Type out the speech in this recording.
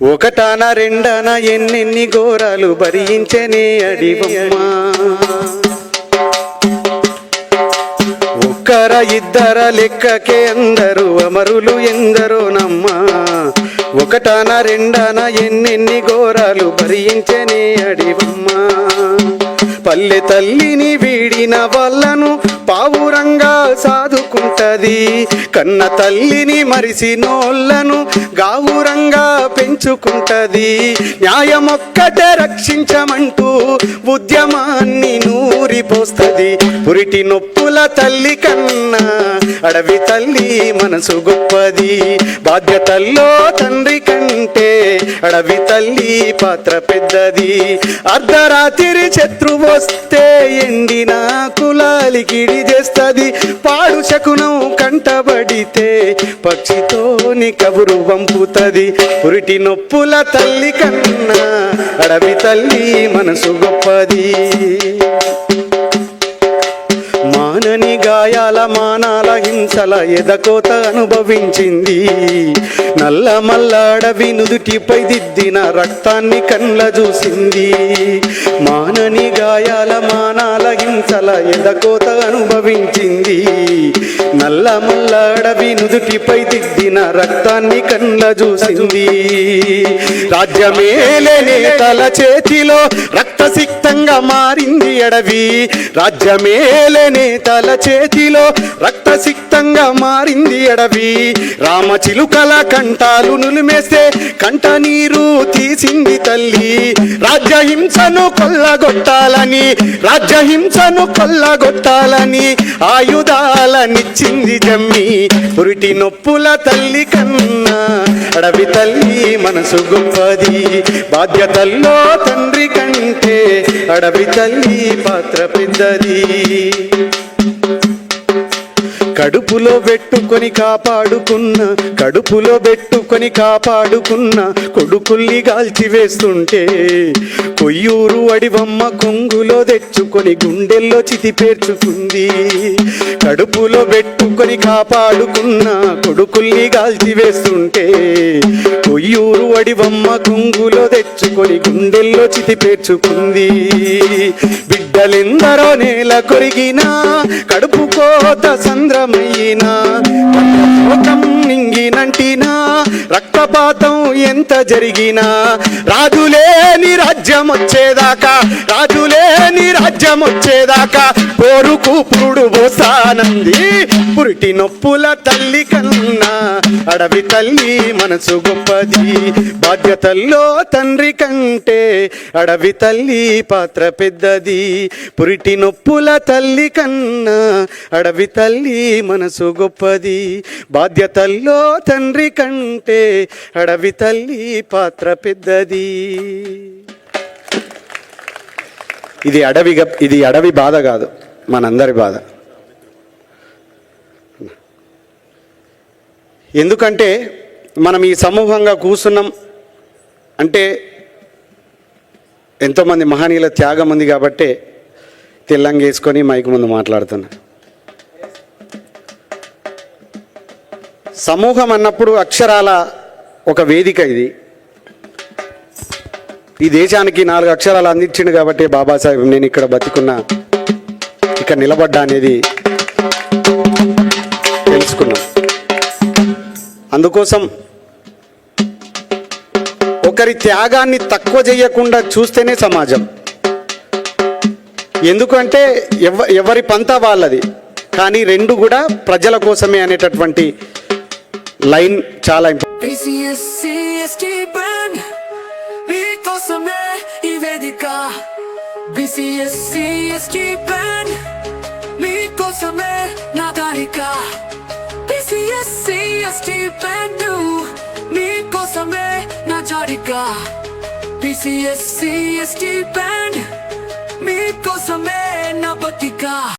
ఒకటాన రెండన ఎన్నెన్ని ఘోరాలు భరించనే అడివమ్మ. ఒక్కర ఇద్దర లెక్కకే అందరూ అమరులు ఎందరో నమ్మ. ఒకటాన రెండన ఎన్నెన్ని ఘోరాలు భరించనే అడివమ్మ. పల్లె తల్లిని వీడిన వాళ్ళను పావురంగా సాదుకుంటది. కన్న తల్లిని మరిసినోళ్ళను గావురంగా పెంచుకుంటది. న్యాయమొక్కటే రక్షించమంటూ ఉద్యమాన్ని నూరిపోస్తది. పురిటి నొప్పుల తల్లి కన్నా అడవి తల్లి మనసు గొప్పది. బాధ్యతల్లో తండ్రి కంటే అడవి తల్లి పాత్ర పెద్దది. అర్ధరాత్రి శత్రువు వస్తే ఎండిన కులాలికిడి చేస్తది. పాడు శకునం కంటబడితే పక్షితోని కబురు పంపుతది. పురిటి నొప్పుల తల్లి కన్నా అడవి తల్లి మనసు గొప్పది. మానని గాయాల మానాల హింసల ఎదకోత అనుభవించింది. నల్ల మల్ల అడవి నుదుటిపై దిద్దిన రక్తాన్ని కళ్ళ చూసింది. మానని గాయాల మానాల హింసల ఎదకోత అనుభవించింది. నల్ల మల్ల అడవి నుదుటిపై దిద్దిన రక్తాన్ని కళ్ళ చూసింది. రాజ్యమేలే తల చేతిలో రక్తసిక్తంగా మారింది అడవి. రాజ్యమేలే తల చేతిలో రక్తసిక్తంగా మారింది అడవి. రామచిలుకల కంటాలు నులిమేస్తే కంట నీరు తీసింది తల్లి. రాజ్యహింసను కొల్లగొట్టాలని రాజ్యహింసను కొల్లగొట్టాలని ఆయుధాలనిచ్చింది జమ్మి. పురిటి నొప్పుల తల్లి కన్నా అడవి తల్లి మనసు గొప్పది. బాధ్యతల్లో తండ్రి కంటే అడవి తల్లి పాత్ర పెద్దది. కడుపులో పెట్టుకొని కాపాడుకున్న కొడుకుల్ని గాల్చివేస్తుంటే కొయ్యూరు అడివమ్మ కొంగులో తెచ్చుకొని గుండెల్లో చితి పేర్చుకుంది. కడుపులో పెట్టుకొని కాపాడుకున్న కొడుకుల్ని గాల్చివేస్తుంటే కొయ్యూరు అడివమ్మ కొంగులో తెచ్చుకొని గుండెల్లో చితి పేర్చుకుంది. బిడ్డలెందరో నేల కొరిగినా కడుపు కోత సంద్రమయ్యినా లోకం నింగినంటినా రక్తపాతం ఎంత జరిగినా రాజులేని రాజ్యం వచ్చేదాకా కోరుకు పురుడు పోసానంది. పురిటి నొప్పుల తల్లి కన్నా అడవి తల్లి మనసు గొప్పది. బాధ్యతల్లో తండ్రి కంటే అడవి తల్లి పాత్ర పెద్దది. పురిటి నొప్పుల తల్లి కన్నా అడవి తల్లి మనసు గొప్పది. బాధ్యతల్లో తండ్రి కంటే అడవి తల్లి పాత్ర పెద్దది. ఇది అడవి బాధ కాదు, మనందరి బాధ. ఎందుకంటే మనం ఈ సమూహంగా కూర్చున్నాం అంటే ఎంతోమంది మహనీయుల త్యాగం ఉంది కాబట్టి తెల్లంగేసుకొని మైకు ముందు మాట్లాడుతున్నా. సమూహం అన్నప్పుడు అక్షరాల ఒక వేదిక. ఈ దేశానికి 4 అక్షరాలు అందించిండు కాబట్టి బాబాసాహెబ్ నేను ఇక్కడ బతికున్నా, ఇక్కడ నిలబడ్డా అనేది తెలుసుకున్నాం. అందుకోసం ఒకరి త్యాగాన్ని తక్కువ చేయకుండా చూస్తేనే సమాజం. ఎందుకంటే ఎవరి పంతా వాళ్ళది, కానీ రెండు కూడా ప్రజల కోసమే అనేటటువంటి లైన్ చాలా PCSC